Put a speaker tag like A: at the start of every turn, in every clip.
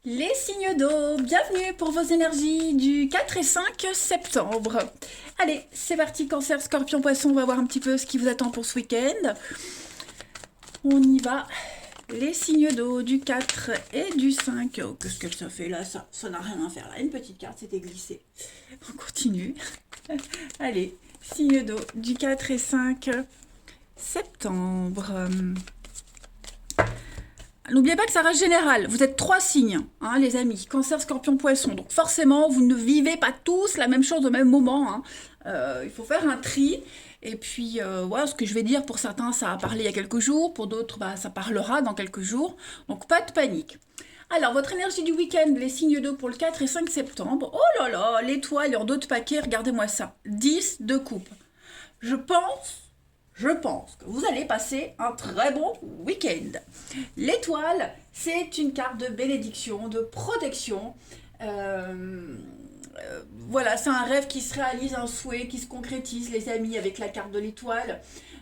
A: Les signes d'eau, bienvenue pour vos énergies du 4 et 5 septembre. Allez, c'est parti, Cancer, Scorpion, Poisson, on va voir un petit peu ce qui vous attend pour ce week-end. On y va. Les signes d'eau du 4 et du 5. Oh, qu'est-ce que ça fait là? Ça n'a rien à faire là. Une petite carte, c'était glissé. On continue. Allez, signes d'eau du 4 et 5 septembre. N'oubliez pas que ça reste général. Vous êtes 3 signes, hein, les amis. Cancer, Scorpion, Poisson. Donc forcément, vous ne vivez pas tous la même chose au même moment. Hein. Il faut faire un tri. Et puis, voilà, ce que je vais dire, pour certains, ça a parlé il y a quelques jours. Pour d'autres, bah, ça parlera dans quelques jours. Donc, pas de panique. Alors, votre énergie du week-end, les signes d'eau pour le 4 et 5 septembre. Oh là là, l'étoile en d'autres paquets, regardez-moi ça. 10 de coupe. Je pense que vous allez passer un très bon week-end. L'étoile, c'est une carte de bénédiction, de protection. Voilà, c'est un rêve qui se réalise, un souhait qui se concrétise, les amis, avec la carte de l'étoile.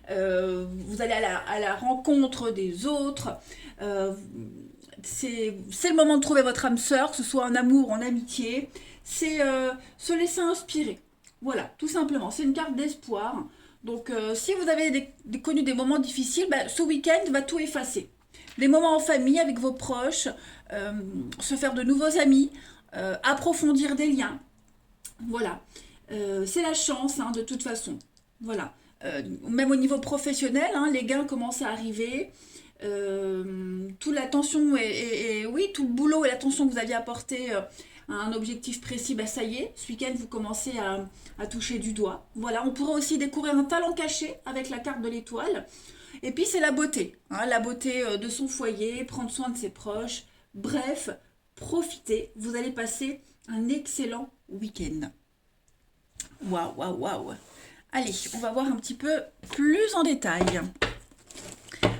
A: Vous allez à la rencontre des autres. C'est le moment de trouver votre âme sœur, que ce soit en amour, en amitié. C'est se laisser inspirer. Voilà, tout simplement. C'est une carte d'espoir. Donc, si vous avez connu des moments difficiles, bah, ce week-end va tout effacer. Des moments en famille avec vos proches, se faire de nouveaux amis, approfondir des liens. Voilà. C'est la chance, hein, de toute façon. Voilà. Même au niveau professionnel, hein, les gains commencent à arriver. Toute l'attention oui, tout le boulot et l'attention que vous aviez apporté à un objectif précis, bah ça y est, ce week-end vous commencez à toucher du doigt. Voilà, on pourrait aussi découvrir un talent caché avec la carte de l'étoile. Et puis c'est la beauté, hein, la beauté de son foyer, prendre soin de ses proches. Bref, profitez, vous allez passer un excellent week-end. Waouh, waouh, waouh. Allez, on va voir un petit peu plus en détail.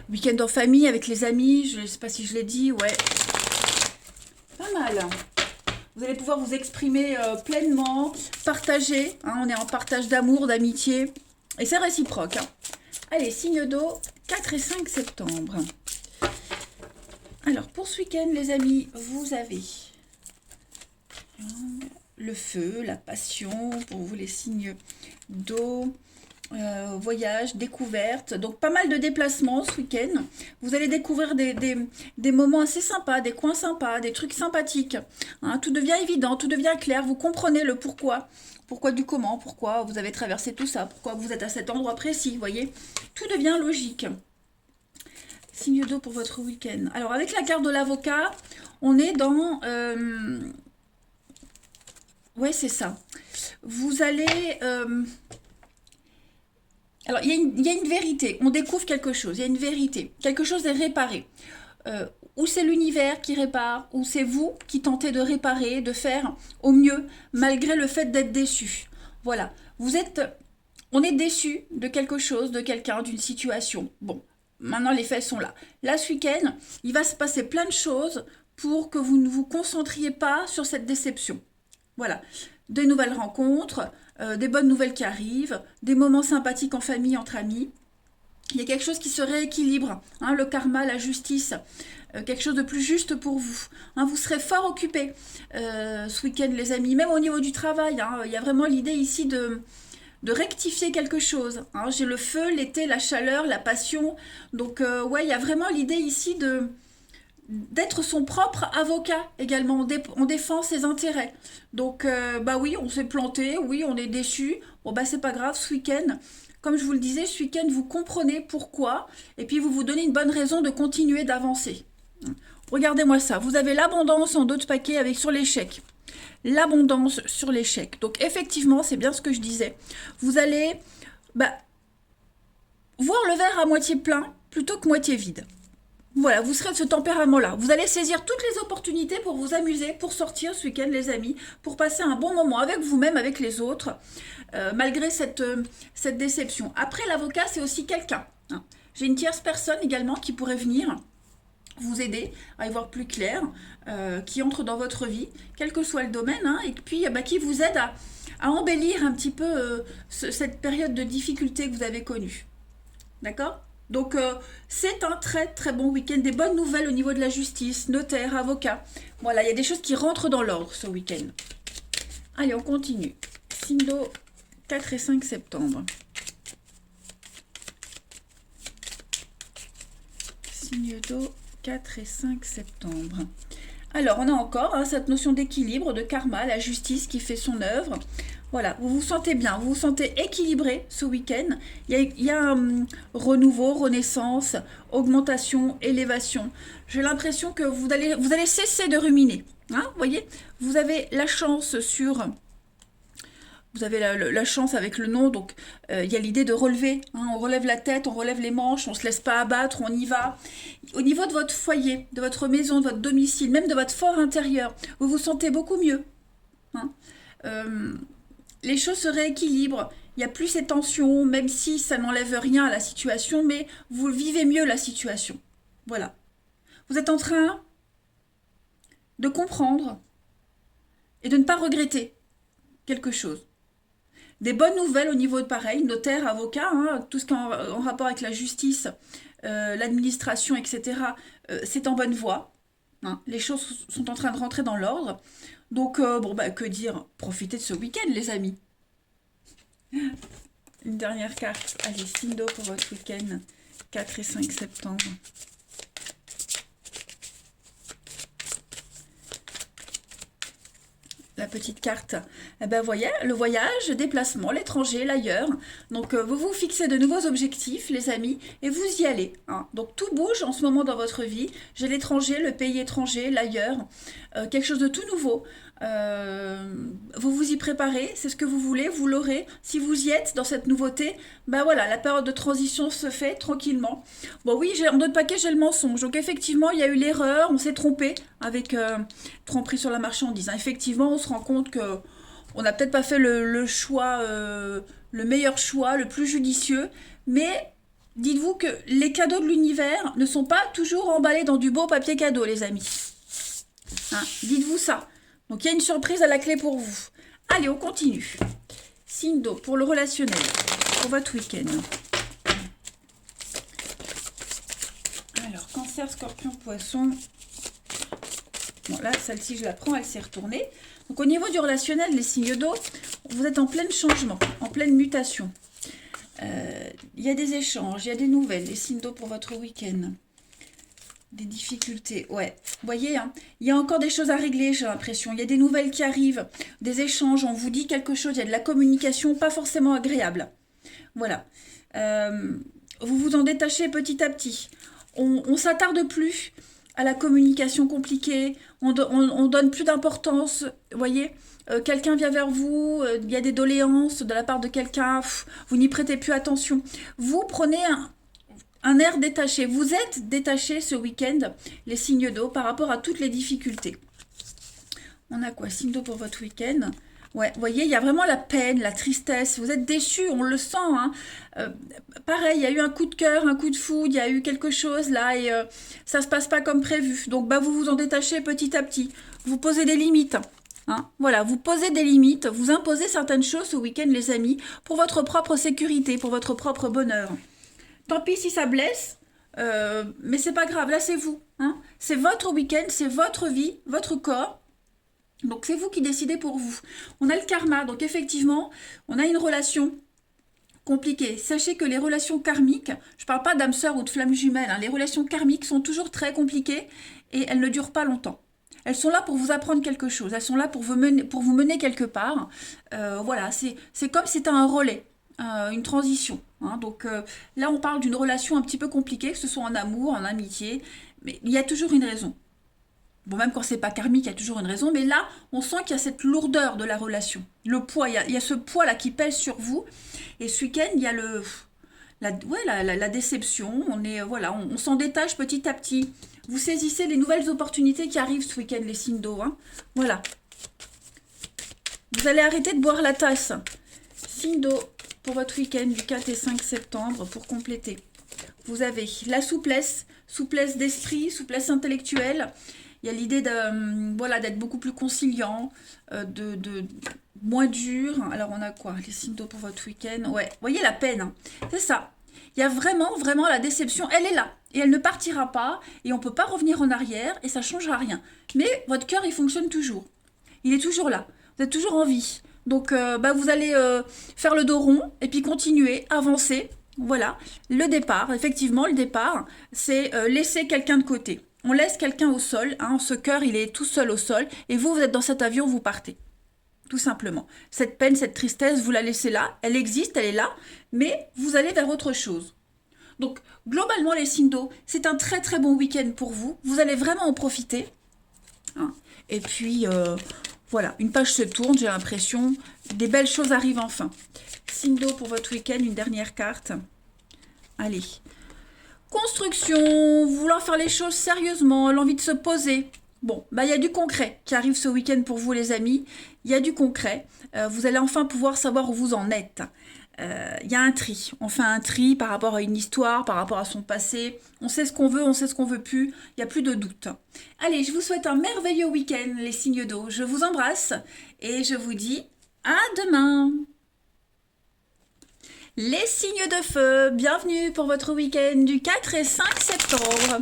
A: Week-end en famille avec les amis, je ne sais pas si je l'ai dit, ouais. Pas mal. Vous allez pouvoir vous exprimer pleinement, partager. Hein, on est en partage d'amour, d'amitié. Et c'est réciproque. Hein. Allez, signe d'eau, 4 et 5 septembre. Alors, pour ce week-end, les amis, vous avez le feu, la passion, pour vous les signes d'eau. Voyage, découverte, donc pas mal de déplacements ce week-end. Vous allez découvrir des moments assez sympas, des coins sympas, des trucs sympathiques. Hein, tout devient évident, tout devient clair, vous comprenez le pourquoi du comment, pourquoi vous avez traversé tout ça, pourquoi vous êtes à cet endroit précis, vous voyez. Tout devient logique. Signe d'eau pour votre week-end. Alors avec la carte de l'avocat, on est dans... ouais, c'est ça. Vous allez... Alors, il y a une vérité, on découvre quelque chose, il y a une vérité, quelque chose est réparé. Ou c'est l'univers qui répare, ou c'est vous qui tentez de réparer, de faire au mieux, malgré le fait d'être déçu. Voilà, on est déçu de quelque chose, de quelqu'un, d'une situation. Bon, maintenant les faits sont là. Là, ce week-end, il va se passer plein de choses pour que vous ne vous concentriez pas sur cette déception. Voilà, des nouvelles rencontres, des bonnes nouvelles qui arrivent, des moments sympathiques en famille, entre amis. Il y a quelque chose qui se rééquilibre, hein, le karma, la justice, quelque chose de plus juste pour vous. Hein, vous serez fort occupés ce week-end, les amis, même au niveau du travail. Hein, il y a vraiment l'idée ici de rectifier quelque chose. Hein. J'ai le feu, l'été, la chaleur, la passion. Donc, ouais, il y a vraiment l'idée ici d'être son propre avocat également, on défend ses intérêts. Donc, bah oui, on s'est planté, oui, on est déçu. Bon, bah c'est pas grave, ce week-end, comme je vous le disais, ce week-end, vous comprenez pourquoi, et puis vous vous donnez une bonne raison de continuer d'avancer. Regardez-moi ça, vous avez l'abondance en d'autres paquets avec sur l'échec. L'abondance sur l'échec. Donc, effectivement, c'est bien ce que je disais. Vous allez voir le verre à moitié plein plutôt que moitié vide. Voilà, vous serez de ce tempérament-là. Vous allez saisir toutes les opportunités pour vous amuser, pour sortir ce week-end, les amis, pour passer un bon moment avec vous-même, avec les autres, malgré cette déception. Après, l'avocat, c'est aussi quelqu'un. Hein. J'ai une tierce personne également qui pourrait venir vous aider à y voir plus clair, qui entre dans votre vie, quel que soit le domaine, hein, et puis qui vous aide à embellir un petit peu cette période de difficulté que vous avez connue. D'accord ? Donc, c'est un très très bon week-end. Des bonnes nouvelles au niveau de la justice, notaire, avocat. Voilà, il y a des choses qui rentrent dans l'ordre ce week-end. Allez, on continue. Signe d'eau, 4 et 5 septembre. Signe d'eau, 4 et 5 septembre. Alors, on a encore cette notion d'équilibre, de karma, la justice qui fait son œuvre. Voilà, vous vous sentez bien, vous vous sentez équilibré ce week-end. Il y a un renouveau, renaissance, augmentation, élévation. J'ai l'impression que vous allez cesser de ruminer. Hein, vous voyez, vous avez la chance sur... Vous avez la chance avec le nom, donc il y a l'idée de relever. Hein, on relève la tête, on relève les manches, on ne se laisse pas abattre, on y va. Au niveau de votre foyer, de votre maison, de votre domicile, même de votre fort intérieur, vous vous sentez beaucoup mieux. Hein. Les choses se rééquilibrent. Il n'y a plus ces tensions, même si ça n'enlève rien à la situation, mais vous vivez mieux la situation. Voilà. Vous êtes en train de comprendre et de ne pas regretter quelque chose. Des bonnes nouvelles au niveau de pareil, notaire, avocat, hein, tout ce qui est en rapport avec la justice, l'administration, etc., c'est en bonne voie. Hein. Les choses sont en train de rentrer dans l'ordre. Donc, bon, bah, que dire? Profitez de ce week-end, les amis. Une dernière carte. Allez, signe d'eau pour votre week-end, 4 et 5 septembre. La petite carte, eh ben, voyez, le voyage, le déplacement, l'étranger, l'ailleurs. Donc, vous vous fixez de nouveaux objectifs, les amis, et vous y allez. Hein. Donc, tout bouge en ce moment dans votre vie. J'ai l'étranger, le pays étranger, l'ailleurs, quelque chose de tout nouveau. Vous vous y préparez, c'est ce que vous voulez, vous l'aurez. Si vous y êtes dans cette nouveauté, ben voilà, la période de transition se fait tranquillement. Bon oui, en d'autres paquets, j'ai le mensonge. Donc effectivement, il y a eu l'erreur, on s'est trompé avec tromperie sur la marchandise. Hein. Effectivement, on se rend compte que on n'a peut-être pas fait le choix, le meilleur choix, le plus judicieux, mais dites-vous que les cadeaux de l'univers ne sont pas toujours emballés dans du beau papier cadeau, les amis. Hein, dites-vous ça. Donc, il y a une surprise à la clé pour vous. Allez, on continue. Signe d'eau pour le relationnel, pour votre week-end. Alors, cancer, scorpion, poisson. Bon, là, celle-ci, je la prends, elle s'est retournée. Donc, au niveau du relationnel, les signes d'eau, vous êtes en plein changement, en pleine mutation. Il y a des échanges, il y a des nouvelles, les signes d'eau pour votre week-end. Des difficultés, ouais. Vous voyez, hein, il y a encore des choses à régler, j'ai l'impression. Il y a des nouvelles qui arrivent, des échanges, on vous dit quelque chose, il y a de la communication pas forcément agréable. Voilà. Vous vous en détachez petit à petit. On s'attarde plus à la communication compliquée, on donne plus d'importance, vous voyez. Quelqu'un vient vers vous, il y a des doléances de la part de quelqu'un, vous n'y prêtez plus attention. Vous prenez un air détaché. Vous êtes détaché ce week-end, les signes d'eau, par rapport à toutes les difficultés. On a quoi? Signe d'eau pour votre week-end. Ouais, vous voyez, il y a vraiment la peine, la tristesse. Vous êtes déçus, on le sent. Hein. Pareil, il y a eu un coup de cœur, un coup de foudre, il y a eu quelque chose là et ça se passe pas comme prévu. Donc, bah, vous vous en détachez petit à petit. Vous posez des limites. Hein. Voilà, vous posez des limites, vous imposez certaines choses ce week-end, les amis, pour votre propre sécurité, pour votre propre bonheur. Tant pis si ça blesse, mais c'est pas grave, là c'est vous. Hein. C'est votre week-end, c'est votre vie, votre corps. Donc c'est vous qui décidez pour vous. On a le karma, donc effectivement, on a une relation compliquée. Sachez que les relations karmiques, je ne parle pas d'âme sœur ou de flamme jumelle, hein, les relations karmiques sont toujours très compliquées et elles ne durent pas longtemps. Elles sont là pour vous apprendre quelque chose, elles sont là pour vous mener quelque part. Voilà, c'est comme si c'était un relais. Une transition. Hein. Donc là, on parle d'une relation un petit peu compliquée, que ce soit en amour, en amitié, mais il y a toujours une raison. Bon, même quand c'est pas karmique, il y a toujours une raison, mais là, on sent qu'il y a cette lourdeur de la relation. Le poids, il y a ce poids-là qui pèse sur vous. Et ce week-end, il y a la déception. On s'en détache petit à petit. Vous saisissez les nouvelles opportunités qui arrivent ce week-end, les signes d'eau. Hein. Voilà. Vous allez arrêter de boire la tasse. Signe d'eau pour votre week-end du 4 et 5 septembre pour compléter. Vous avez la souplesse d'esprit, souplesse intellectuelle. Il y a l'idée d'être beaucoup plus conciliant, de moins dur. Alors on a quoi? Les signes d'eau pour votre week-end. Ouais, vous voyez la peine. Hein. C'est ça. Il y a vraiment, vraiment la déception, elle est là. Et elle ne partira pas, et on ne peut pas revenir en arrière, et ça ne changera rien. Mais votre cœur, il fonctionne toujours. Il est toujours là. Vous êtes toujours en vie. Donc, vous allez faire le dos rond, et puis continuer, avancer. Voilà, le départ, effectivement, le départ, c'est laisser quelqu'un de côté. On laisse quelqu'un au sol, hein, ce cœur, il est tout seul au sol, et vous, vous êtes dans cet avion, vous partez. Tout simplement. Cette peine, cette tristesse, vous la laissez là, elle existe, elle est là, mais vous allez vers autre chose. Donc, globalement, les signes d'eau, c'est un très très bon week-end pour vous. Vous allez vraiment en profiter. Hein. Et puis, voilà, une page se tourne, j'ai l'impression. Des belles choses arrivent enfin. Signe d'eau pour votre week-end, une dernière carte. Allez. Construction, vouloir faire les choses sérieusement, l'envie de se poser. Bon, il y a du concret qui arrive ce week-end pour vous les amis. Il y a du concret. Vous allez enfin pouvoir savoir où vous en êtes. Il y a un tri. On fait un tri par rapport à une histoire, par rapport à son passé. On sait ce qu'on veut, on sait ce qu'on veut plus. Il n'y a plus de doute. Allez, je vous souhaite un merveilleux week-end, les signes d'eau. Je vous embrasse et je vous dis à demain. Les signes de feu, bienvenue pour votre week-end du 4 et 5 septembre.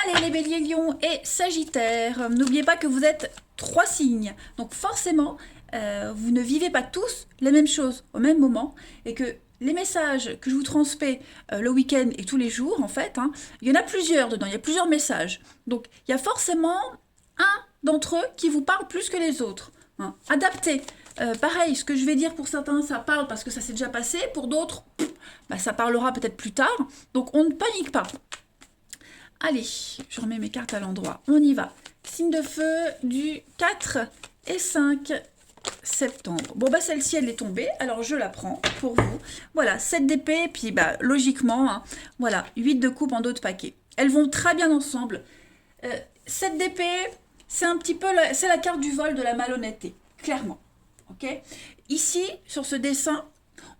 A: Allez les béliers, lions et sagittaires, n'oubliez pas que vous êtes 3 signes. Donc forcément, vous ne vivez pas tous les mêmes choses au même moment et que les messages que je vous transmets le week-end et tous les jours, en fait, hein, il y en a plusieurs dedans, il y a plusieurs messages. Donc il y a forcément un d'entre eux qui vous parle plus que les autres. Hein. Adaptez. Pareil, ce que je vais dire pour certains, ça parle parce que ça s'est déjà passé. Pour d'autres, ça parlera peut-être plus tard. Donc, on ne panique pas. Allez, je remets mes cartes à l'endroit. On y va. Signe de feu du 4 et 5 septembre. Bon, celle-ci, elle est tombée. Alors, je la prends pour vous. Voilà, 7 d'épée. Puis, logiquement, hein, voilà, 8 de coupe en dos de paquet. Elles vont très bien ensemble. 7 d'épée, c'est un petit peu... c'est la carte du vol de la malhonnêteté. Clairement. Okay. Ici, sur ce dessin,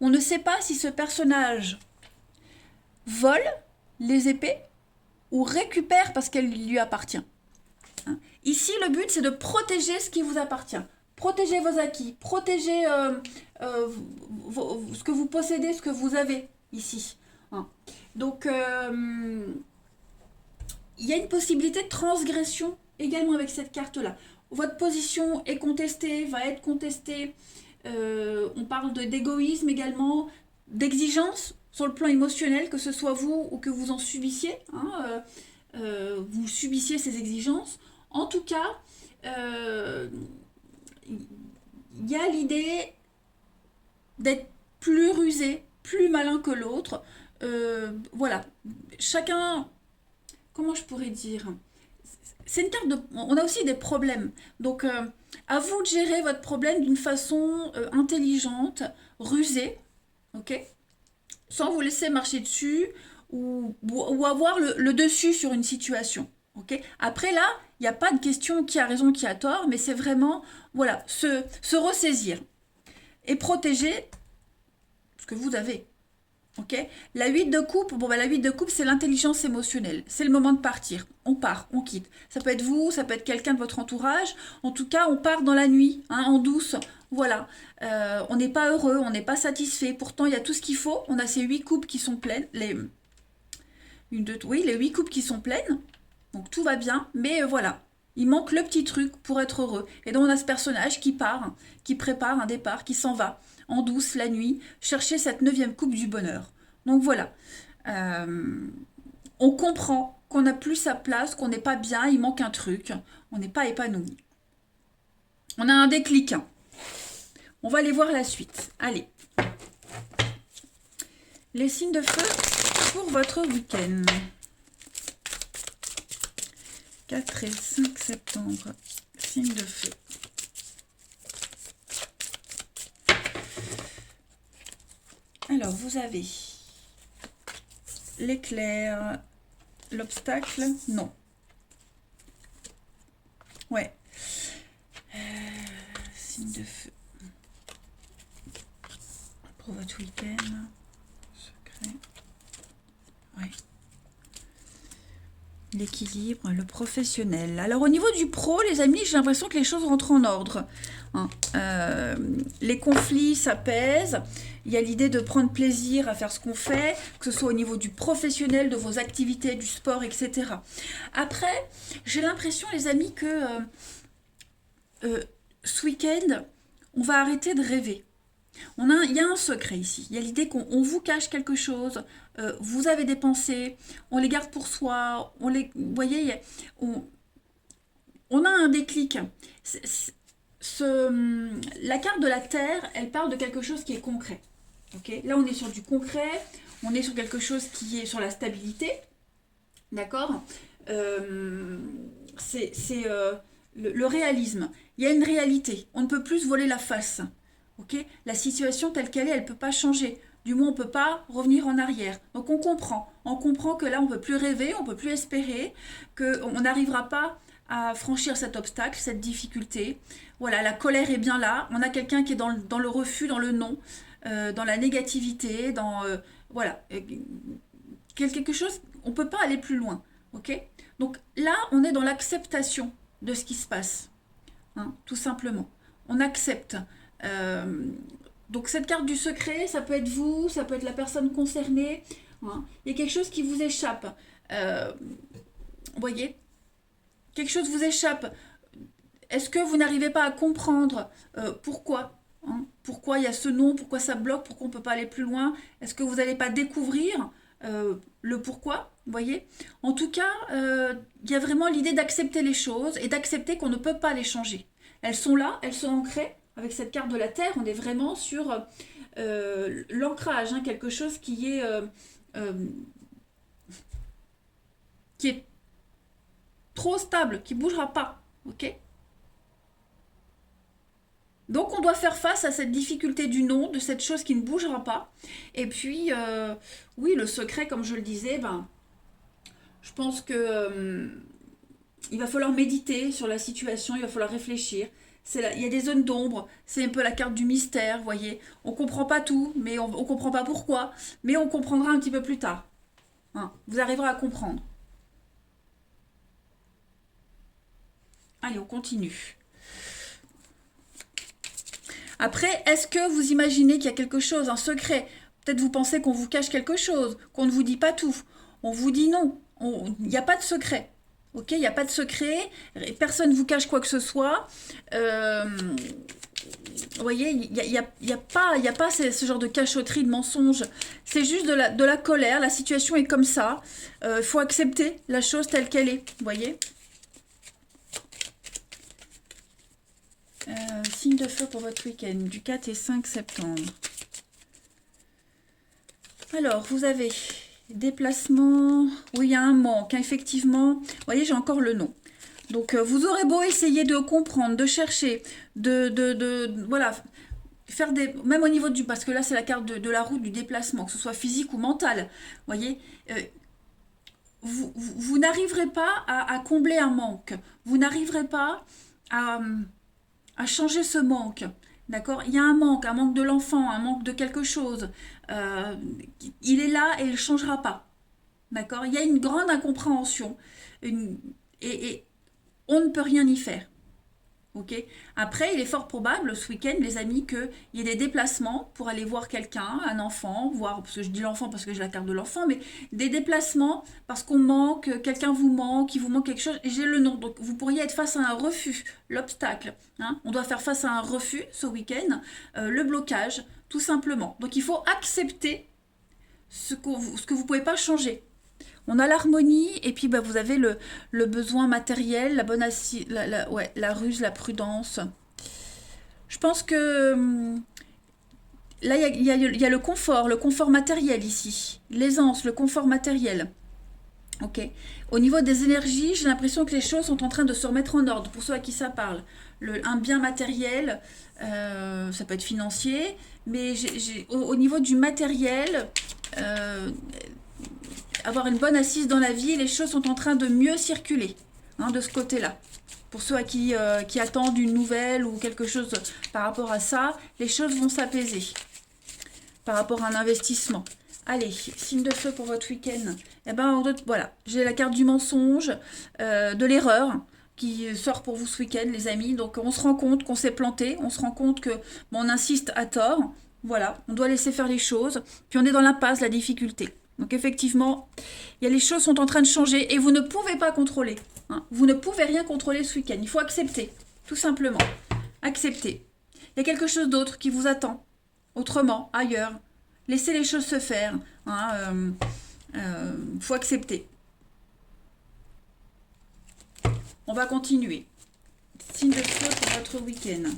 A: on ne sait pas si ce personnage vole les épées ou récupère parce qu'elle lui appartient. Hein. Ici, le but, c'est de protéger ce qui vous appartient. Protéger vos acquis, protéger ce que vous possédez, ce que vous avez ici. Hein. Donc, il y a une possibilité de transgression également avec cette carte-là. Votre position est contestée, va être contestée. On parle d'égoïsme également, d'exigence sur le plan émotionnel, que ce soit vous ou que vous en subissiez. Hein, vous subissiez ces exigences. En tout cas, il y a l'idée d'être plus rusé, plus malin que l'autre. Voilà. Chacun, comment je pourrais dire ? C'est une carte de... On a aussi des problèmes. Donc, à vous de gérer votre problème d'une façon intelligente, rusée, ok ? Sans vous laisser marcher dessus ou avoir le dessus sur une situation, ok ? Après, là, il n'y a pas de question qui a raison, qui a tort, mais c'est vraiment, voilà, se ressaisir et protéger ce que vous avez. Okay. La 8 de coupe, la 8 de coupe, c'est l'intelligence émotionnelle. C'est le moment de partir. On part, on quitte. Ça peut être vous, ça peut être quelqu'un de votre entourage. En tout cas, on part dans la nuit, hein, en douce. Voilà. On n'est pas heureux, on n'est pas satisfait. Pourtant, il y a tout ce qu'il faut. On a ces 8 coupes qui sont pleines. Les 8 coupes qui sont pleines. Donc, tout va bien. Mais voilà. Il manque le petit truc pour être heureux. Et donc, on a ce personnage qui part, qui prépare un départ, qui s'en va en douce la nuit, chercher cette 9e coupe du bonheur. Donc voilà. On comprend qu'on n'a plus sa place, qu'on n'est pas bien, il manque un truc. On n'est pas épanoui. On a un déclic. On va aller voir la suite. Allez. Les signes de feu pour votre week-end. 4 et 5 septembre. Signes de feu. Alors, vous avez l'éclair, l'obstacle, non. Ouais. Signe de feu. Pour votre week-end. Secret. Ouais. l'équilibre, le professionnel. Alors au niveau du pro, les amis, j'ai l'impression que les choses rentrent en ordre. Hein. Les conflits s'apaisent. Il y a l'idée de prendre plaisir à faire ce qu'on fait, que ce soit au niveau du professionnel, de vos activités, du sport, etc. Après, j'ai l'impression, les amis, que ce week-end, on va arrêter de rêver. Il y a un secret ici. Il y a l'idée qu'on vous cache quelque chose. Vous avez des pensées, on les garde pour soi. Vous voyez, on a un déclic. La carte de la Terre, elle parle de quelque chose qui est concret. Okay, là, on est sur du concret. On est sur quelque chose qui est sur la stabilité. D'accord. C'est le réalisme. Il y a une réalité. On ne peut plus se voler la face. Okay, la situation telle qu'elle est, elle ne peut pas changer. Du moins, on ne peut pas revenir en arrière. Donc, on comprend. On comprend que là, on ne peut plus rêver, on ne peut plus espérer, qu'on n'arrivera pas à franchir cet obstacle, cette difficulté. Voilà, la colère est bien là. On a quelqu'un qui est dans le refus, dans le non, dans la négativité, voilà. Quelque chose, on ne peut pas aller plus loin. Okay, donc là, on est dans l'acceptation de ce qui se passe. Hein, tout simplement. On accepte. Donc cette carte du secret, ça peut être vous, ça peut être la personne concernée. Hein. Il y a quelque chose qui vous échappe. Vous voyez, quelque chose vous échappe. Est-ce que vous n'arrivez pas à comprendre pourquoi, hein, pourquoi il y a ce non, pourquoi ça bloque, pourquoi on ne peut pas aller plus loin? Est-ce que vous n'allez pas découvrir le pourquoi? Vous voyez, en tout cas, il y a vraiment l'idée d'accepter les choses et d'accepter qu'on ne peut pas les changer. Elles sont là, elles sont ancrées. Avec cette carte de la Terre, on est vraiment sur l'ancrage, hein, quelque chose qui est trop stable, qui ne bougera pas. Okay, donc on doit faire face à cette difficulté du non, de cette chose qui ne bougera pas. Et puis, oui, le secret, comme je le disais, je pense que il va falloir méditer sur la situation, il va falloir réfléchir. Il y a des zones d'ombre, c'est un peu la carte du mystère, vous voyez. On ne comprend pas tout, mais on ne comprend pas pourquoi, mais on comprendra un petit peu plus tard. Hein, vous arriverez à comprendre. Allez, on continue. Après, est-ce que vous imaginez qu'il y a quelque chose, un secret? Peut-être vous pensez qu'on vous cache quelque chose, qu'on ne vous dit pas tout. On vous dit non, il n'y a pas de secret. Ok, il n'y a pas de secret, personne ne vous cache quoi que ce soit. Vous voyez, il n'y a pas ce genre de cachotterie, de mensonge. C'est juste de la colère, la situation est comme ça. Il faut accepter la chose telle qu'elle est, vous voyez. Signe de feu pour votre week-end, du 4 et 5 septembre. Alors, vous avez... déplacement, oui, il y a un manque, hein, effectivement. Vous voyez, j'ai encore le nom. Donc, vous aurez beau essayer de comprendre, de chercher, voilà, faire des... Même au niveau du... Parce que là, c'est la carte de la route du déplacement, que ce soit physique ou mental. Vous voyez, vous n'arriverez pas à combler un manque. Vous n'arriverez pas à changer ce manque. D'accord? Il y a un manque de l'enfant, un manque de quelque chose. Il est là et il ne changera pas. D'accord? Il y a une grande incompréhension. Et on ne peut rien y faire. Ok? Après, il est fort probable, ce week-end, les amis, qu'il y ait des déplacements pour aller voir quelqu'un, un enfant, parce que je dis l'enfant parce que j'ai la carte de l'enfant, mais des déplacements parce qu'on manque, quelqu'un vous manque, il vous manque quelque chose, et j'ai le nom. Donc, vous pourriez être face à un refus, l'obstacle. Hein? On doit faire face à un refus ce week-end, le blocage, tout simplement. Donc, il faut accepter ce que vous ne pouvez pas changer. On a l'harmonie et puis vous avez le besoin matériel, la bonne la ruse, la prudence. Je pense que là, il y a le confort matériel ici. L'aisance, le confort matériel. Ok. Au niveau des énergies, j'ai l'impression que les choses sont en train de se remettre en ordre, pour ceux à qui ça parle. Un bien matériel, ça peut être financier, mais au niveau du matériel... avoir une bonne assise dans la vie, les choses sont en train de mieux circuler, hein, de ce côté-là. Pour ceux qui attendent une nouvelle ou quelque chose par rapport à ça, les choses vont s'apaiser par rapport à un investissement. Allez, signe de feu pour votre week-end. Eh ben, voilà, j'ai la carte du mensonge, de l'erreur qui sort pour vous ce week-end, les amis. Donc, on se rend compte qu'on s'est planté, on se rend compte que bon, on insiste à tort. Voilà, on doit laisser faire les choses. Puis on est dans l'impasse, la difficulté. Donc, effectivement, les choses sont en train de changer et vous ne pouvez pas contrôler. Hein. Vous ne pouvez rien contrôler ce week-end. Il faut accepter, tout simplement. Accepter. Il y a quelque chose d'autre qui vous attend, autrement, ailleurs. Laissez les choses se faire. Hein, faut accepter. On va continuer. Signe de feu pour votre week-end.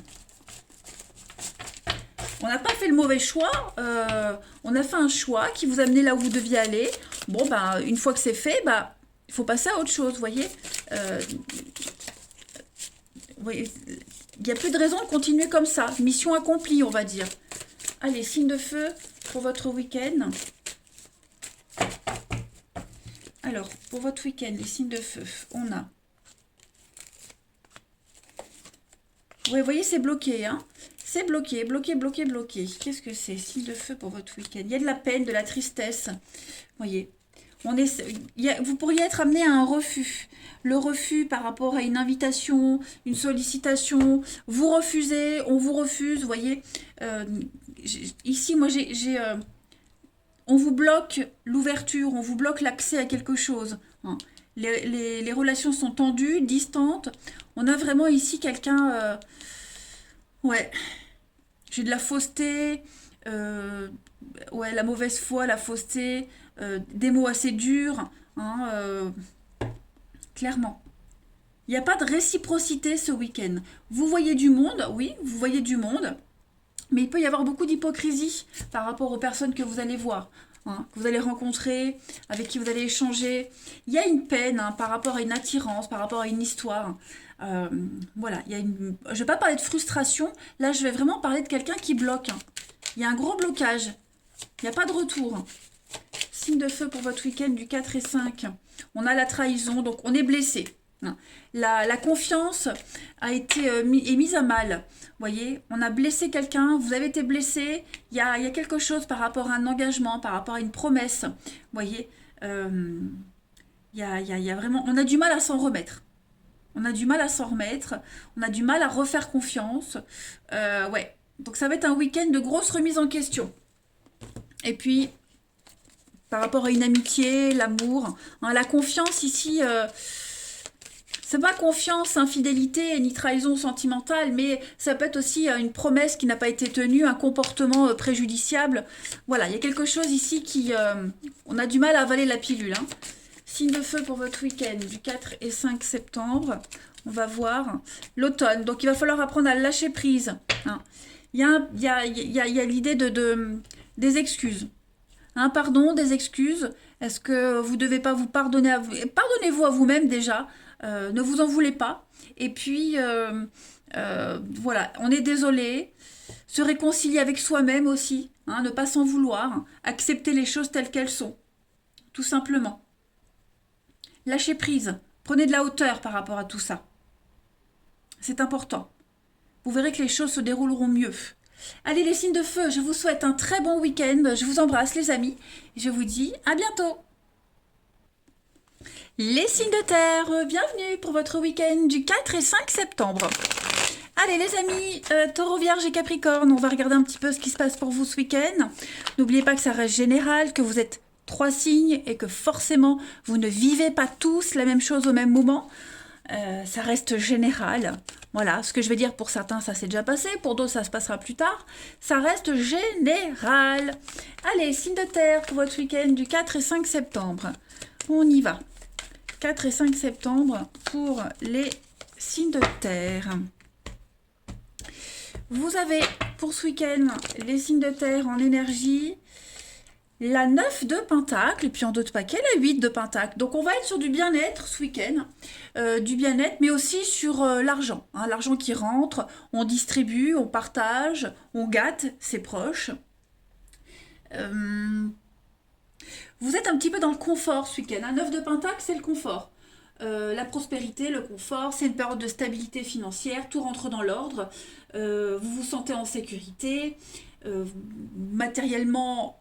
A: On n'a pas fait le mauvais choix. On a fait un choix qui vous a amené là où vous deviez aller. Bon, ben, une fois que c'est fait, il faut passer à autre chose, vous voyez. Il n'y a plus de raison de continuer comme ça. Mission accomplie, on va dire. Allez, signe de feu pour votre week-end. Alors, pour votre week-end, les signes de feu, on a... Oui, vous voyez, c'est bloqué, hein. C'est bloqué, bloqué, bloqué, bloqué. Qu'est-ce que c'est? Signe de feu pour votre week-end. Il y a de la peine, de la tristesse. Vous voyez, vous pourriez être amené à un refus. Le refus par rapport à une invitation, une sollicitation. Vous refusez, on vous refuse, vous voyez. Ici, moi, on vous bloque l'ouverture, on vous bloque l'accès à quelque chose. Hein. Les relations sont tendues, distantes. On a vraiment ici quelqu'un... ouais, j'ai de la fausseté, ouais, la mauvaise foi, la fausseté, des mots assez durs, hein, clairement. Il n'y a pas de réciprocité ce week-end. Vous voyez du monde, oui, vous voyez du monde, mais il peut y avoir beaucoup d'hypocrisie par rapport aux personnes que vous allez voir, hein, que vous allez rencontrer, avec qui vous allez échanger. Il y a une peine hein, par rapport à une attirance, par rapport à une histoire. Voilà, je ne vais pas parler de frustration, là je vais vraiment parler de quelqu'un qui bloque. Hein. Il y a un gros blocage, il n'y a pas de retour. Signe de feu pour votre week-end du 4 et 5. On a la trahison, donc on est blessé. La confiance est mise à mal. Vous voyez, on a blessé quelqu'un, vous avez été blessé, il y a quelque chose par rapport à un engagement, par rapport à une promesse. Vous voyez, il y a vraiment... On a du mal à s'en remettre. On a du mal à s'en remettre, on a du mal à refaire confiance. Ouais, donc ça va être un week-end de grosse remise en question. Et puis, par rapport à une amitié, l'amour, hein, la confiance ici... c'est pas confiance, infidélité, ni trahison sentimentale, mais ça peut être aussi une promesse qui n'a pas été tenue, un comportement préjudiciable. Voilà, il y a quelque chose ici qui... on a du mal à avaler la pilule. Hein. Signe de feu pour votre week-end du 4 et 5 septembre. On va voir l'automne. Donc, il va falloir apprendre à lâcher prise. Hein. Il y a l'idée des excuses. Un pardon, des excuses. Est-ce que vous ne devez pas vous pardonner à vous? Pardonnez-vous à vous-même déjà. Ne vous en voulez pas. Et puis, voilà, on est désolé. Se réconcilier avec soi-même aussi. Hein, ne pas s'en vouloir. Accepter les choses telles qu'elles sont. Tout simplement. Lâchez prise. Prenez de la hauteur par rapport à tout ça. C'est important. Vous verrez que les choses se dérouleront mieux. Allez les signes de feu, je vous souhaite un très bon week-end. Je vous embrasse les amis. Je vous dis à bientôt. Les signes de terre, bienvenue pour votre week-end du 4 et 5 septembre. Allez les amis, Taureau, Vierge et Capricorne, on va regarder un petit peu ce qui se passe pour vous ce week-end. N'oubliez pas que ça reste général, que vous êtes 3 signes et que forcément vous ne vivez pas tous la même chose au même moment. Ça reste général. Voilà, ce que je vais dire pour certains, ça s'est déjà passé, pour d'autres, ça se passera plus tard. Ça reste général. Allez, signe de terre pour votre week-end du 4 et 5 septembre. On y va. 4 et 5 septembre pour les signes de terre. Vous avez pour ce week-end les signes de terre en énergie. La 9 de Pentacle, et puis en d'autres paquets, la 8 de Pentacle. Donc on va être sur du bien-être ce week-end, du bien-être, mais aussi sur l'argent. Hein, l'argent qui rentre, on distribue, on partage, on gâte ses proches. Vous êtes un petit peu dans le confort ce week-end. Un 9 de Pentacle, c'est le confort. La prospérité, le confort, c'est une période de stabilité financière, tout rentre dans l'ordre. Vous vous sentez en sécurité, matériellement...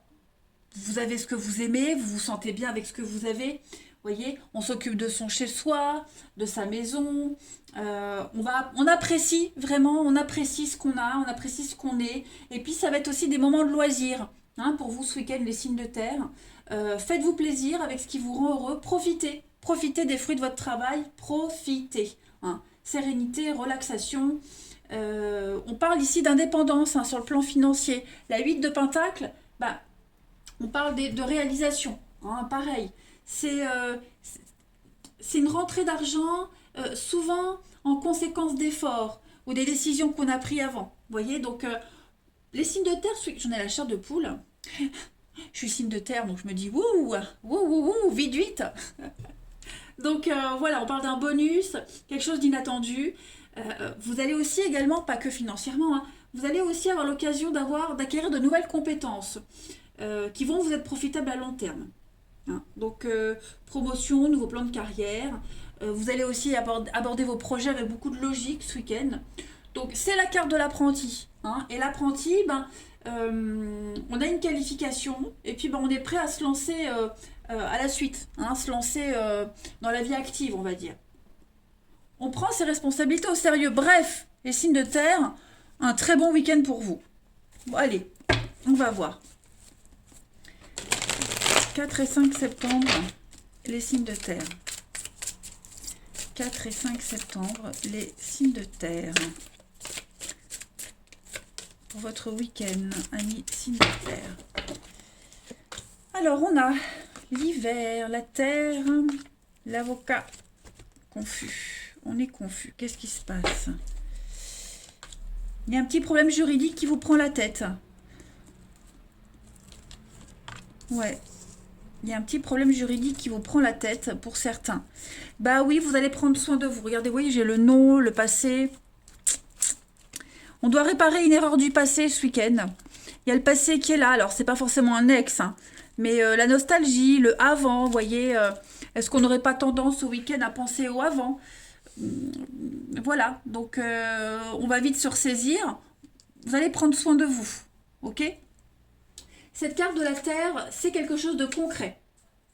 A: vous avez ce que vous aimez, vous vous sentez bien avec ce que vous avez. Vous voyez, on s'occupe de son chez-soi, de sa maison. On apprécie vraiment, on apprécie ce qu'on a, on apprécie ce qu'on est. Et puis ça va être aussi des moments de loisirs, hein, pour vous ce week-end, les signes de terre. Faites-vous plaisir avec ce qui vous rend heureux. Profitez, profitez des fruits de votre travail. Profitez, hein. Sérénité, relaxation. On parle ici d'indépendance, hein, sur le plan financier. La 8 de Pentacle, bah, on parle de réalisation, hein, pareil. C'est une rentrée d'argent, souvent en conséquence d'efforts ou des décisions qu'on a prises avant. Vous voyez, donc les signes de terre, j'en ai la chair de poule. Je suis signe de terre, donc je me dis wouh, wouh, wouh, wouh, vite, vite. Donc voilà, on parle d'un bonus, quelque chose d'inattendu. Vous allez aussi également, pas que financièrement, hein, vous allez aussi avoir l'occasion d'acquérir de nouvelles compétences qui vont vous être profitables à long terme. Hein. Donc promotion, nouveau plan de carrière. Vous allez aussi aborder vos projets avec beaucoup de logique ce week-end. Donc c'est la carte de l'apprenti. Hein. Et l'apprenti, on a une qualification et puis on est prêt à se lancer à la suite, hein, se lancer dans la vie active, on va dire. On prend ses responsabilités au sérieux. Bref, les signes de terre, un très bon week-end pour vous. Bon, allez, on va voir. 4 et 5 septembre, les signes de terre. 4 et 5 septembre, les signes de terre. Pour votre week-end, amis signes de terre. Alors, on a l'hiver, la terre, l'avocat. Confus. On est confus. Qu'est-ce qui se passe? Il y a un petit problème juridique qui vous prend la tête. Ouais. Il y a un petit problème juridique qui vous prend la tête pour certains. Bah oui, vous allez prendre soin de vous. Regardez, vous voyez, j'ai le nom, le passé. On doit réparer une erreur du passé ce week-end. Il y a le passé qui est là. Alors, c'est pas forcément un ex, hein, mais la nostalgie, le avant, vous voyez. Est-ce qu'on n'aurait pas tendance au week-end à penser au avant? Voilà, donc on va vite se ressaisir. Vous allez prendre soin de vous, ok? Cette carte de la Terre, c'est quelque chose de concret.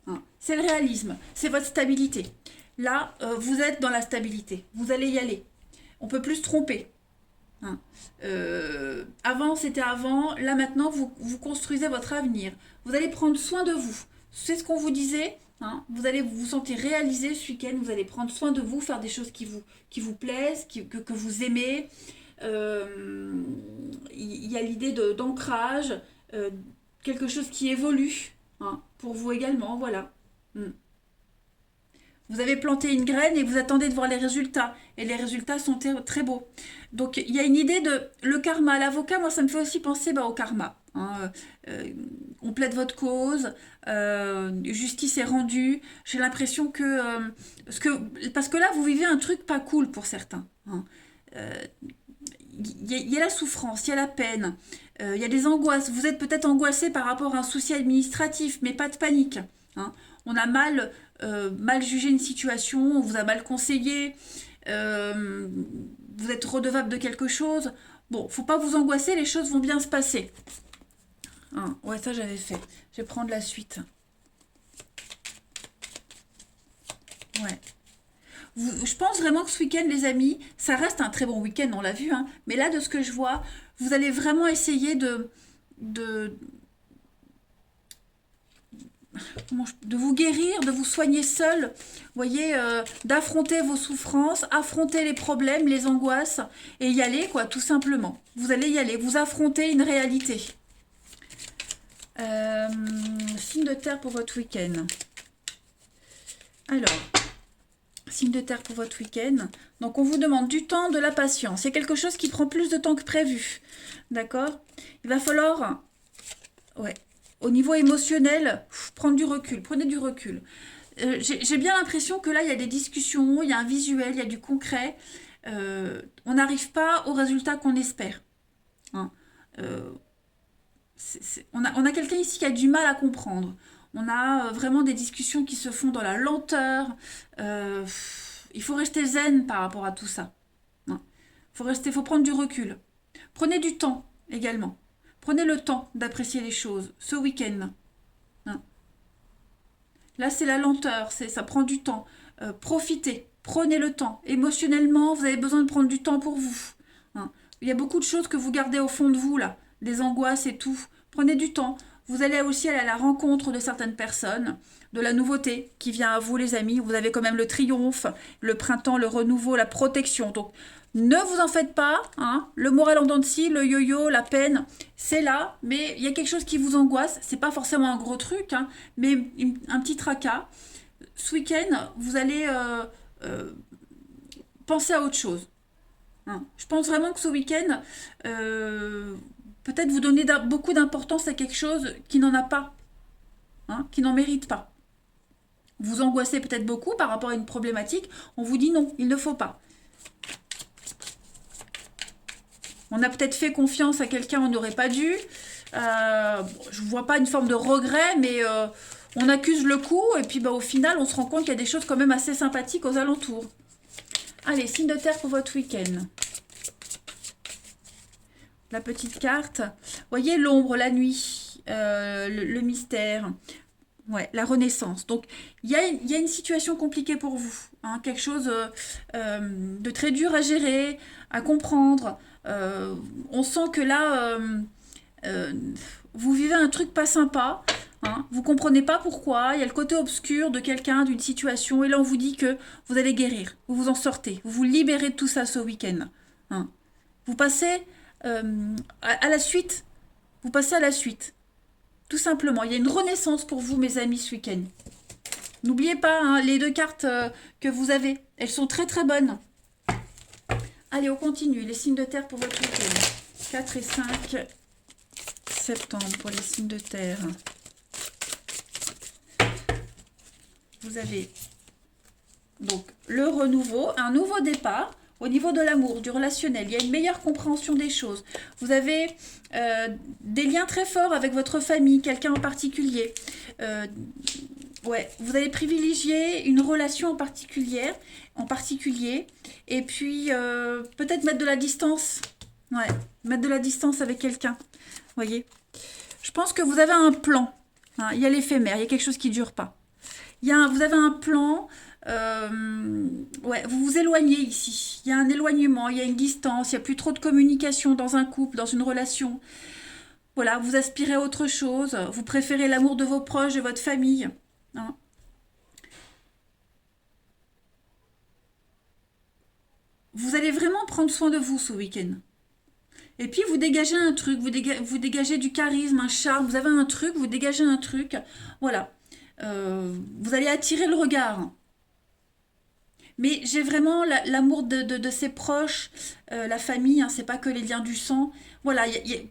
A: Hein. C'est le réalisme, c'est votre stabilité. Là, vous êtes dans la stabilité, vous allez y aller. On ne peut plus se tromper. Hein. Avant, c'était avant. Là, maintenant, vous construisez votre avenir. Vous allez prendre soin de vous. C'est ce qu'on vous disait. Hein. Vous allez vous sentir réalisé ce week-end. Vous allez prendre soin de vous, faire des choses qui vous plaisent, que vous aimez. Y a l'idée d'ancrage, quelque chose qui évolue, hein, pour vous également. Voilà. Vous avez planté une graine et vous attendez de voir les résultats. Et les résultats sont très beaux. Donc, il y a une idée de le karma. L'avocat, moi, ça me fait aussi penser au karma. Hein. On plaide votre cause. Justice est rendue. J'ai l'impression que, parce que là, vous vivez un truc pas cool pour certains. Hein. Y a la souffrance, il y a la peine. Il y a des angoisses. Vous êtes peut-être angoissé par rapport à un souci administratif, mais pas de panique. Hein. On a mal jugé une situation, on vous a mal conseillé, vous êtes redevable de quelque chose. Bon, faut pas vous angoisser, les choses vont bien se passer. Hein, ouais, ça j'avais fait. Je vais prendre la suite. Ouais. Je pense vraiment que ce week-end, les amis, ça reste un très bon week-end, on l'a vu, hein, mais là, de ce que je vois, vous allez vraiment essayer de vous guérir, de vous soigner seul, vous voyez, d'affronter vos souffrances, affronter les problèmes, les angoisses, et y aller, quoi, tout simplement. Vous allez y aller, vous affronter une réalité. Signe de terre pour votre week-end. Alors, signe de terre pour votre week-end. Donc, on vous demande du temps, de la patience. C'est quelque chose qui prend plus de temps que prévu. D'accord? Il va falloir... Ouais. Au niveau émotionnel, prendre du recul. Prenez du recul. J'ai bien l'impression que là, il y a des discussions, il y a un visuel, il y a du concret. On n'arrive pas au résultat qu'on espère. Hein. On a quelqu'un ici qui a du mal à comprendre. On a vraiment des discussions qui se font dans la lenteur. Il faut rester zen par rapport à tout ça. Hein. Faut prendre du recul. Prenez du temps également. Prenez le temps d'apprécier les choses ce week-end. Là, c'est la lenteur, ça prend du temps. Profitez, prenez le temps. Émotionnellement, vous avez besoin de prendre du temps pour vous. Hein. Il y a beaucoup de choses que vous gardez au fond de vous, là, des angoisses et tout. Prenez du temps. Vous allez aussi aller à la rencontre de certaines personnes, de la nouveauté qui vient à vous, les amis. Vous avez quand même le triomphe, le printemps, le renouveau, la protection. Donc, ne vous en faites pas. Hein. Le moral en dents de scie, le yo-yo, la peine, c'est là. Mais il y a quelque chose qui vous angoisse. C'est pas forcément un gros truc, hein, mais un petit tracas. Ce week-end, vous allez penser à autre chose. Hein. Je pense vraiment que ce week-end, peut-être vous donnez beaucoup d'importance à quelque chose qui n'en a pas, hein, qui n'en mérite pas. Vous angoissez peut-être beaucoup par rapport à une problématique. On vous dit non, il ne faut pas. On a peut-être fait confiance à quelqu'un, on n'aurait pas dû. Je ne vois pas une forme de regret, mais on accuse le coup. Et puis au final, on se rend compte qu'il y a des choses quand même assez sympathiques aux alentours. Allez, signe de terre pour votre week-end. La petite carte. Voyez l'ombre, la nuit, le mystère. Ouais, la renaissance. Donc, il y a une situation compliquée pour vous. Hein, quelque chose de très dur à gérer, à comprendre. On sent que là, vous vivez un truc pas sympa. Hein, vous comprenez pas pourquoi. Il y a le côté obscur de quelqu'un, d'une situation. Et là, on vous dit que vous allez guérir. Vous vous en sortez. Vous vous libérez de tout ça ce week-end. Hein. Vous passez à la suite. Vous passez à la suite. Tout simplement, il y a une renaissance pour vous, mes amis, ce week-end. N'oubliez pas, hein, les deux cartes que vous avez, elles sont très très bonnes. Allez, on continue. Les signes de terre pour votre week-end. 4 et 5 septembre pour les signes de terre. Vous avez donc le renouveau, un nouveau départ. Au niveau de l'amour, du relationnel, il y a une meilleure compréhension des choses. Vous avez des liens très forts avec votre famille, quelqu'un en particulier. Ouais, vous allez privilégier une relation en particulier. Et puis, peut-être mettre de la distance. Ouais, mettre de la distance avec quelqu'un. Voyez. Je pense que vous avez un plan. Hein, il y a l'éphémère, il y a quelque chose qui ne dure pas. Vous avez un plan. Ouais, vous vous éloignez ici. Il y a un éloignement, il y a une distance, il n'y a plus trop de communication dans un couple, dans une relation. Voilà, vous aspirez à autre chose. Vous préférez l'amour de vos proches, de votre famille. Hein. Vous allez vraiment prendre soin de vous ce week-end. Et puis vous dégagez un truc, vous dégagez du charisme, un charme, vous avez un truc, vous dégagez un truc. Voilà. Vous allez attirer le regard. Mais j'ai vraiment l'amour de ses proches, la famille, hein, c'est pas que les liens du sang. Voilà, il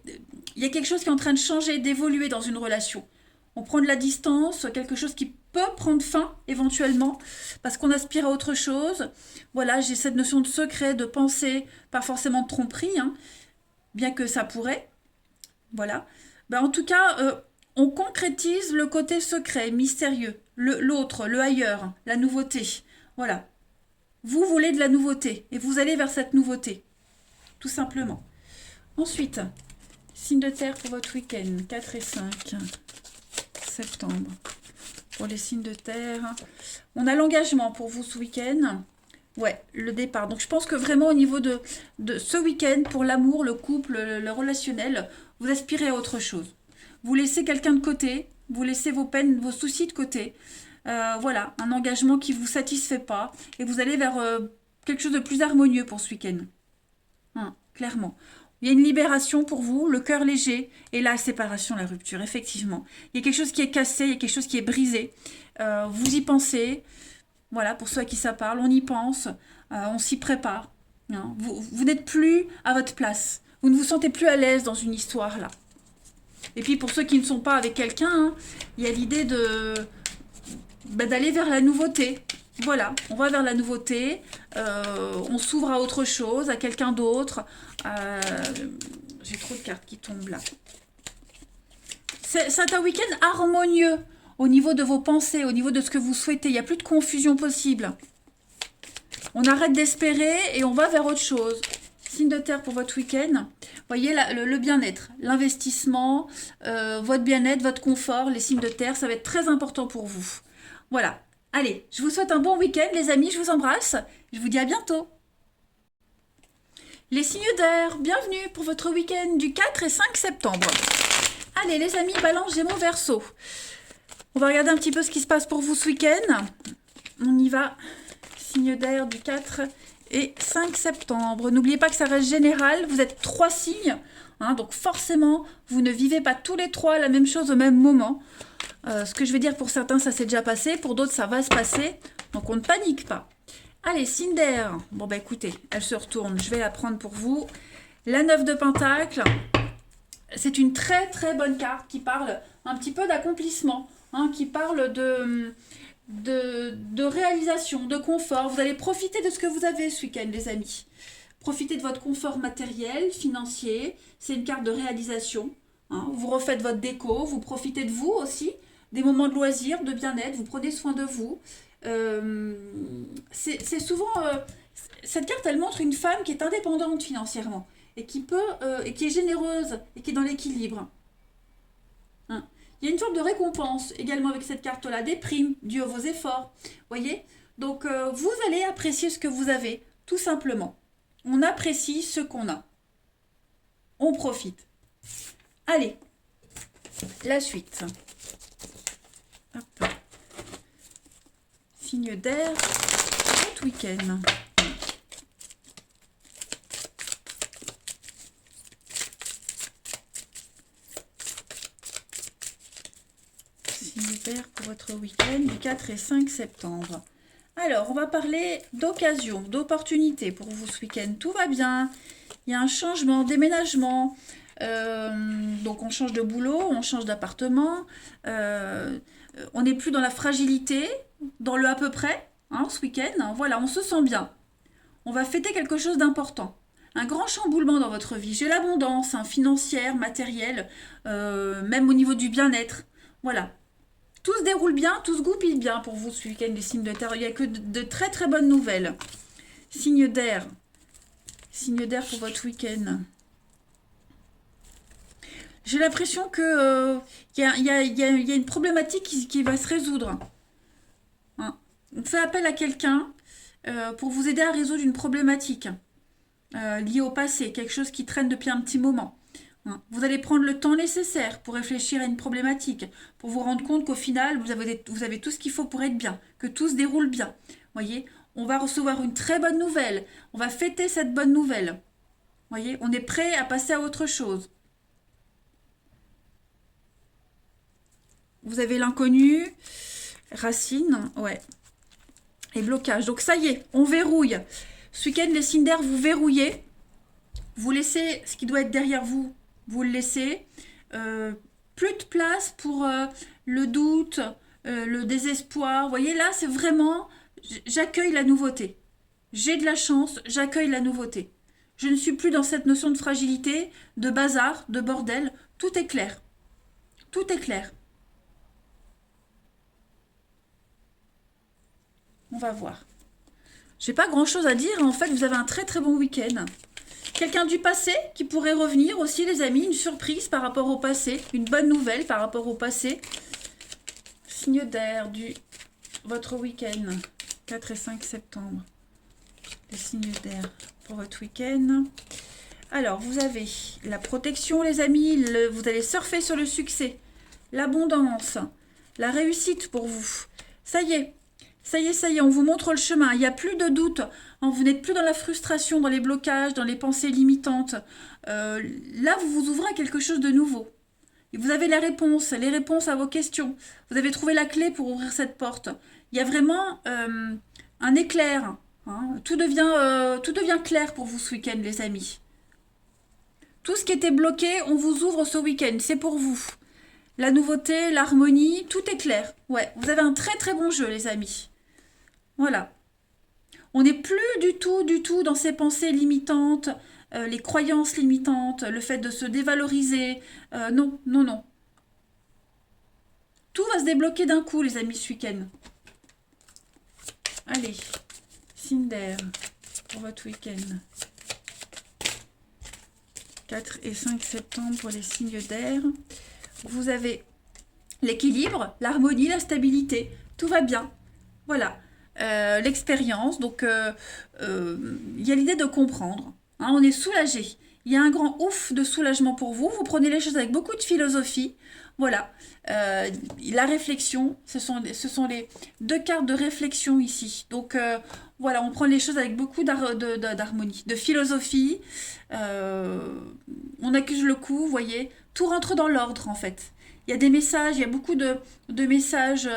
A: y a quelque chose qui est en train de changer, d'évoluer dans une relation. On prend de la distance, quelque chose qui peut prendre fin éventuellement, parce qu'on aspire à autre chose. Voilà, j'ai cette notion de secret, de pensée, pas forcément de tromperie, hein, bien que ça pourrait. Voilà. Ben, en tout cas, on concrétise le côté secret, mystérieux, l'autre, le ailleurs, la nouveauté. Voilà. Vous voulez de la nouveauté et vous allez vers cette nouveauté, tout simplement. Ensuite, signe de terre pour votre week-end, 4 et 5 septembre. Pour les signes de terre, on a l'engagement pour vous ce week-end. Ouais, le départ. Donc je pense que vraiment au niveau de ce week-end, pour l'amour, le couple, le relationnel, vous aspirez à autre chose. Vous laissez quelqu'un de côté, vous laissez vos peines, vos soucis de côté. Voilà, un engagement qui ne vous satisfait pas et vous allez vers quelque chose de plus harmonieux pour ce week-end. Hein, clairement. Il y a une libération pour vous, le cœur léger et la séparation, la rupture, effectivement. Il y a quelque chose qui est cassé, il y a quelque chose qui est brisé. Vous y pensez. Voilà, pour ceux à qui ça parle, on y pense, on s'y prépare. Hein. Vous n'êtes plus à votre place. Vous ne vous sentez plus à l'aise dans une histoire là. Et puis pour ceux qui ne sont pas avec quelqu'un, hein, il y a l'idée d'aller vers la nouveauté. Voilà, on va vers la nouveauté, on s'ouvre à autre chose, à quelqu'un d'autre. J'ai trop de cartes qui tombent là. C'est un week-end harmonieux au niveau de vos pensées, au niveau de ce que vous souhaitez. Il n'y a plus de confusion possible. On arrête d'espérer et on va vers autre chose. Signe de terre pour votre week-end. Voyez le bien-être, l'investissement, votre bien-être, votre confort, les signes de terre, ça va être très important pour vous. Voilà. Allez, je vous souhaite un bon week-end, les amis. Je vous embrasse. Je vous dis à bientôt. Les signes d'air, bienvenue pour votre week-end du 4 et 5 septembre. Allez, les amis, Balance, Gémeaux, Verseau. On va regarder un petit peu ce qui se passe pour vous ce week-end. On y va. Signe d'air du 4 et 5 septembre. N'oubliez pas que ça reste général. Vous êtes 3 signes. Hein, donc forcément, vous ne vivez pas tous les 3 la même chose au même moment. Ce que je vais dire pour certains, ça s'est déjà passé. Pour d'autres, ça va se passer. Donc on ne panique pas. Allez, signe d'air. Bon, bah écoutez, elle se retourne. Je vais la prendre pour vous. La 9 de Pentacle. C'est une très très bonne carte qui parle un petit peu d'accomplissement. Hein, qui parle de réalisation, de confort. Vous allez profiter de ce que vous avez ce week-end, les amis. Profitez de votre confort matériel, financier. C'est une carte de réalisation. Hein. Vous refaites votre déco. Vous profitez de vous aussi. Des moments de loisirs, de bien-être. Vous prenez soin de vous. C'est souvent cette carte, elle montre une femme qui est indépendante financièrement et qui peut et qui est généreuse et qui est dans l'équilibre. Hein. Il y a une forme de récompense également avec cette carte là, des primes dues à vos efforts, voyez. Donc vous allez apprécier ce que vous avez, tout simplement. On apprécie ce qu'on a, on profite. Allez, la suite. Hop. Signe d'air, votre week-end. Signe d'air pour votre week-end du 4 et 5 septembre. Alors, on va parler d'occasion, d'opportunité pour vous ce week-end. Tout va bien. Il y a un changement, déménagement. Donc, on change de boulot, on change d'appartement. On n'est plus dans la fragilité, dans le à peu près, hein, ce week-end. Voilà, on se sent bien. On va fêter quelque chose d'important. Un grand chamboulement dans votre vie. J'ai l'abondance, hein, financière, matérielle, même au niveau du bien-être. Voilà. Tout se déroule bien, tout se goupille bien pour vous ce week-end, les signes de terre. Il n'y a que de très très bonnes nouvelles. Signe d'air. Signe d'air pour votre week-end. J'ai l'impression que y a une problématique qui va se résoudre. Hein. On fait appel à quelqu'un pour vous aider à résoudre une problématique liée au passé, quelque chose qui traîne depuis un petit moment. Hein. Vous allez prendre le temps nécessaire pour réfléchir à une problématique, pour vous rendre compte qu'au final, vous avez tout ce qu'il faut pour être bien, que tout se déroule bien. Voyez, on va recevoir une très bonne nouvelle. On va fêter cette bonne nouvelle. Voyez, on est prêt à passer à autre chose. Vous avez l'inconnu, racine, ouais, et blocage. Donc ça y est, on verrouille. Ce week-end, les signes d'air, vous verrouillez. Vous laissez ce qui doit être derrière vous, vous le laissez. Plus de place pour le doute, le désespoir. Vous voyez, là, c'est vraiment, j'accueille la nouveauté. J'ai de la chance, j'accueille la nouveauté. Je ne suis plus dans cette notion de fragilité, de bazar, de bordel. Tout est clair. Tout est clair. On va voir. J'ai pas grand chose à dire. En fait, vous avez un très très bon week-end. Quelqu'un du passé qui pourrait revenir aussi, les amis. Une surprise par rapport au passé. Une bonne nouvelle par rapport au passé. Signe d'air du votre week-end. 4 et 5 septembre. Les signes d'air pour votre week-end. Alors, vous avez la protection, les amis. Vous allez surfer sur le succès. L'abondance. La réussite pour vous. Ça y est. Ça y est, on vous montre le chemin. Il n'y a plus de doute. Vous n'êtes plus dans la frustration, dans les blocages, dans les pensées limitantes. Là, vous vous ouvrez à quelque chose de nouveau. Et vous avez les réponses à vos questions. Vous avez trouvé la clé pour ouvrir cette porte. Il y a vraiment un éclair. Hein. Tout devient clair pour vous ce week-end, les amis. Tout ce qui était bloqué, on vous ouvre ce week-end. C'est pour vous. La nouveauté, l'harmonie, tout est clair. Ouais, vous avez un très très bon jeu, les amis. Voilà. On n'est plus du tout dans ces pensées limitantes, les croyances limitantes, le fait de se dévaloriser. Non, non, non. Tout va se débloquer d'un coup, les amis, ce week-end. Allez, signe d'air pour votre week-end. 4 et 5 septembre pour les signes d'air. Vous avez l'équilibre, l'harmonie, la stabilité. tout va bien. Voilà. L'expérience, donc il y a l'idée de comprendre. Hein, on est soulagé. Il y a un grand ouf de soulagement pour vous. Vous prenez les choses avec beaucoup de philosophie. Voilà. La réflexion, ce sont les deux cartes de réflexion ici. Donc voilà, on prend les choses avec beaucoup d'harmonie, de philosophie. On accuse le coup, vous voyez. Tout rentre dans l'ordre en fait. Il y a des messages, il y a beaucoup de messages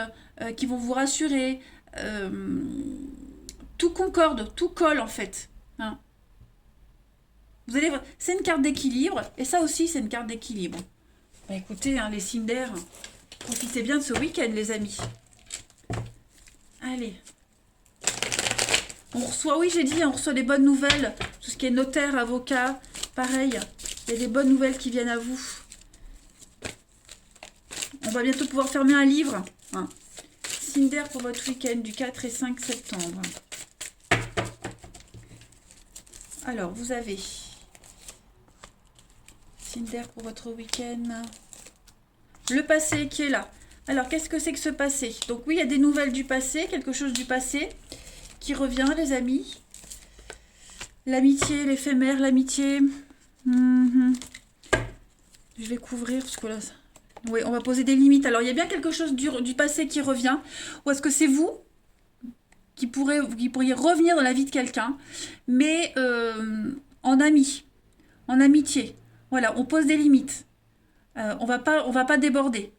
A: qui vont vous rassurer. Euh, Tout concorde, tout colle en fait. Hein. Vous allez voir, c'est une carte d'équilibre et ça aussi c'est une carte d'équilibre. Bah écoutez, hein, les signes d'air, profitez bien de ce week-end les amis. Allez. On reçoit, oui j'ai dit, on reçoit des bonnes nouvelles. Tout ce qui est notaire, avocat, pareil. Il y a des bonnes nouvelles qui viennent à vous. On va bientôt pouvoir fermer un livre. Hein. Signe d'air pour votre week-end du 4 et 5 septembre. Alors, vous avez signe d'air pour votre week-end. Le passé qui est là. Alors, qu'est-ce que c'est que ce passé? Donc oui, il y a des nouvelles du passé, quelque chose du passé qui revient, les amis. L'amitié, l'éphémère, l'amitié. Je vais couvrir parce que là... Oui, on va poser des limites. Alors, il y a bien quelque chose du passé qui revient. Ou est-ce que c'est vous qui pourriez revenir dans la vie de quelqu'un, mais en ami, en amitié. Voilà, on pose des limites. On va pas déborder.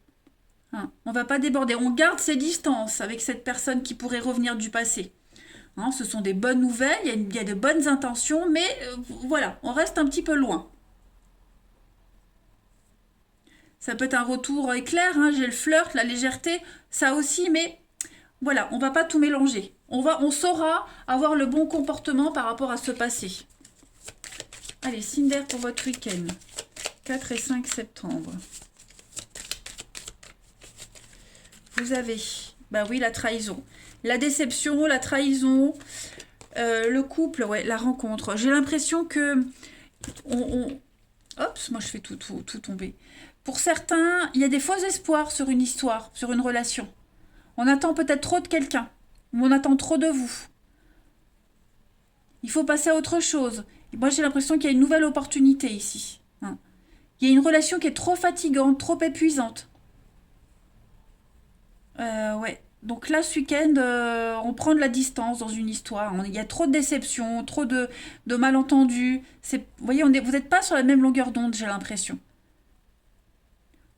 A: Hein, on va pas déborder. On garde ses distances avec cette personne qui pourrait revenir du passé. Hein, ce sont des bonnes nouvelles, il y a de bonnes intentions, mais voilà, on reste un petit peu loin. Ça peut être un retour éclair, hein, j'ai le flirt, la légèreté, ça aussi, mais voilà, on va pas tout mélanger. On saura avoir le bon comportement par rapport à ce passé. Allez, signe d'air pour votre week-end. 4 et 5 septembre. Vous avez, bah oui, la trahison. La déception, la trahison, le couple, ouais, la rencontre. J'ai l'impression que... Hop, moi je fais tout tomber. Pour certains, il y a des faux espoirs sur une histoire, sur une relation. On attend peut-être trop de quelqu'un, ou on attend trop de vous. Il faut passer à autre chose. Et moi, j'ai l'impression qu'il y a une nouvelle opportunité ici. Hein. Il y a une relation qui est trop fatigante, trop épuisante. Ouais. Donc là, ce week-end, on prend de la distance dans une histoire. Il y a trop de déceptions, trop de malentendus. Vous voyez, vous n'êtes pas sur la même longueur d'onde, j'ai l'impression.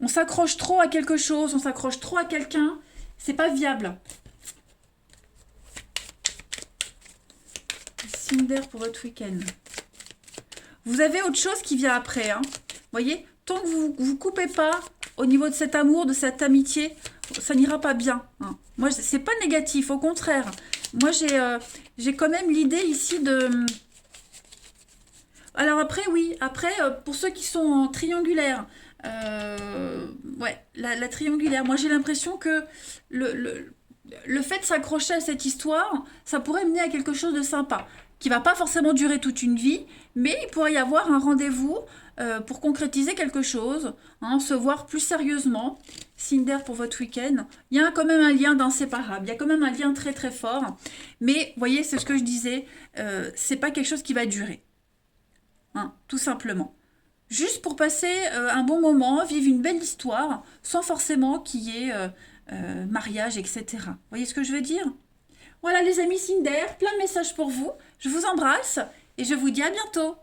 A: On s'accroche trop à quelque chose, on s'accroche trop à quelqu'un. C'est pas viable. Signe d'air pour votre week-end. Vous avez autre chose qui vient après. Hein. Vous voyez, tant que vous ne coupez pas au niveau de cet amour, de cette amitié, ça n'ira pas bien. Hein. Moi, c'est pas négatif, au contraire. Moi, j'ai quand même l'idée ici de... Alors après, oui, après, pour ceux qui sont en triangulaire, ouais, la triangulaire, moi j'ai l'impression que le fait de s'accrocher à cette histoire, ça pourrait mener à quelque chose de sympa, qui va pas forcément durer toute une vie, mais il pourrait y avoir un rendez-vous pour concrétiser quelque chose, hein, se voir plus sérieusement. Signe d'air pour votre week-end. Il y a quand même un lien d'inséparable, il y a quand même un lien très très fort, mais vous voyez, c'est ce que je disais, c'est pas quelque chose qui va durer, hein, tout simplement. Juste pour passer un bon moment, vivre une belle histoire, sans forcément qu'il y ait mariage, etc. Vous voyez ce que je veux dire? Voilà les amis signe d'air, plein de messages pour vous. Je vous embrasse et je vous dis à bientôt.